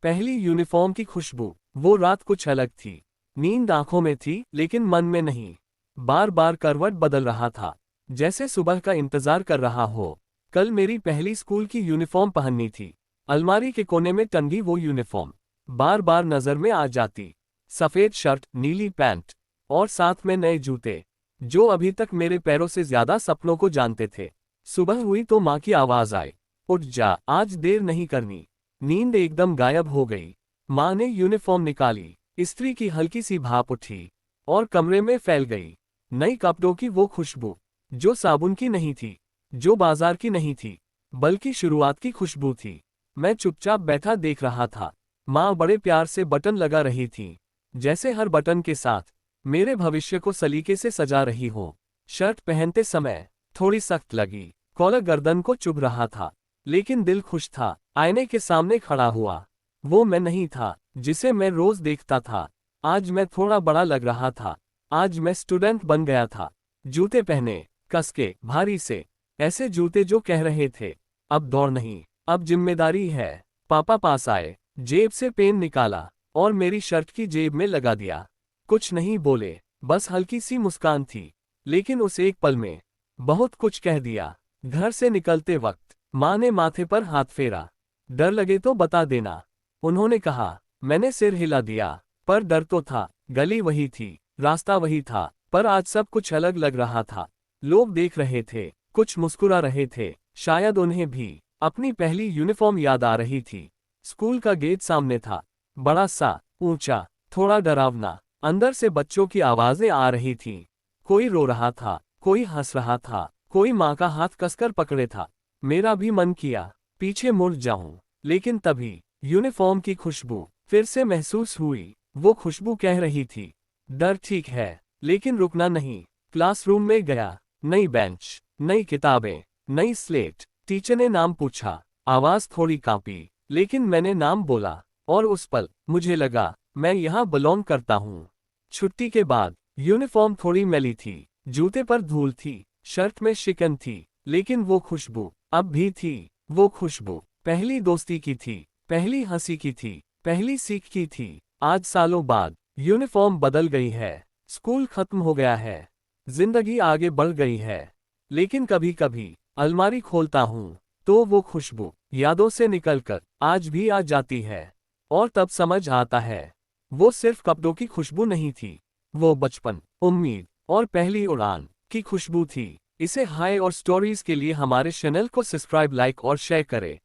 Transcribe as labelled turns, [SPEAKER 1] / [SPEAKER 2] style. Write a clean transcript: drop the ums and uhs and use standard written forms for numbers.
[SPEAKER 1] पहली यूनिफॉर्म की खुशबू। वो रात कुछ अलग थी। नींद आंखों में थी लेकिन मन में नहीं। बार बार करवट बदल रहा था, जैसे सुबह का इंतजार कर रहा हो। कल मेरी पहली स्कूल की यूनिफॉर्म पहननी थी। अलमारी के कोने में टंगी वो यूनिफॉर्म बार बार नजर में आ जाती। सफेद शर्ट, नीली पैंट और साथ में नए जूते, जो अभी तक मेरे पैरों से ज्यादा सपनों को जानते थे। सुबह हुई तो माँ की आवाज आई, उठ जा, आज देर नहीं करनी। नींद एकदम गायब हो गई। माँ ने यूनिफॉर्म निकाली, इस्त्री की हल्की सी भाप उठी और कमरे में फैल गई। नई कपड़ों की वो खुशबू, जो साबुन की नहीं थी, जो बाजार की नहीं थी, बल्कि शुरुआत की खुशबू थी। मैं चुपचाप बैठा देख रहा था। माँ बड़े प्यार से बटन लगा रही थी, जैसे हर बटन के साथ मेरे भविष्य को सलीके से सजा रही हो। शर्ट पहनते समय थोड़ी सख्त लगी, कॉलर गर्दन को चुभ रहा था, लेकिन दिल खुश था। आईने के सामने खड़ा हुआ। वो मैं नहीं था जिसे मैं रोज देखता था। आज मैं थोड़ा बड़ा लग रहा था। आज मैं स्टूडेंट बन गया था। जूते पहने, कसके, भारी से, ऐसे जूते जो कह रहे थे, अब दौड़ नहीं, अब जिम्मेदारी है। पापा पास आए, जेब से पेन निकाला और मेरी शर्ट की जेब में लगा दिया। कुछ नहीं बोले, बस हल्की सी मुस्कान थी, लेकिन उस एक पल में बहुत कुछ कह दिया। घर से निकलते वक्त माँ ने माथे पर हाथ फेरा। डर लगे तो बता देना, उन्होंने कहा। मैंने सिर हिला दिया, पर डर तो था। गली वही थी, रास्ता वही था, पर आज सब कुछ अलग लग रहा था। लोग देख रहे थे, कुछ मुस्कुरा रहे थे, शायद उन्हें भी अपनी पहली यूनिफॉर्म याद आ रही थी। स्कूल का गेट सामने था, बड़ा सा, ऊंचा, थोड़ा डरावना। अंदर से बच्चों की आवाजें आ रही थीं। कोई रो रहा था, कोई हंस रहा था, कोई माँ का हाथ कसकर पकड़े था। मेरा भी मन किया पीछे मुड़ जाऊं, लेकिन तभी यूनिफॉर्म की खुशबू फिर से महसूस हुई। वो खुशबू कह रही थी, डर ठीक है, लेकिन रुकना नहीं। क्लासरूम में गया, नई बेंच, नई किताबें, नई स्लेट। टीचर ने नाम पूछा, आवाज थोड़ी कांपी, लेकिन मैंने नाम बोला, और उस पल मुझे लगा मैं यहाँ बिलोंग करता हूँ। छुट्टी के बाद यूनिफॉर्म थोड़ी मैली थी, जूते पर धूल थी, शर्ट में शिकन थी, लेकिन वो खुशबू अब भी थी। वो खुशबू पहली दोस्ती की थी, पहली हंसी की थी, पहली सीख की थी। आज सालों बाद यूनिफॉर्म बदल गई है, स्कूल खत्म हो गया है, जिंदगी आगे बढ़ गई है, लेकिन कभी कभी अलमारी खोलता हूँ तो वो खुशबू यादों से निकलकर आज भी आ जाती है। और तब समझ आता है, वो सिर्फ कपड़ों की खुशबू नहीं थी, वो बचपन, उम्मीद और पहली उड़ान की खुशबू थी। इसे हाय और स्टोरीज के लिए हमारे चैनल को सब्सक्राइब, लाइक और शेयर करें।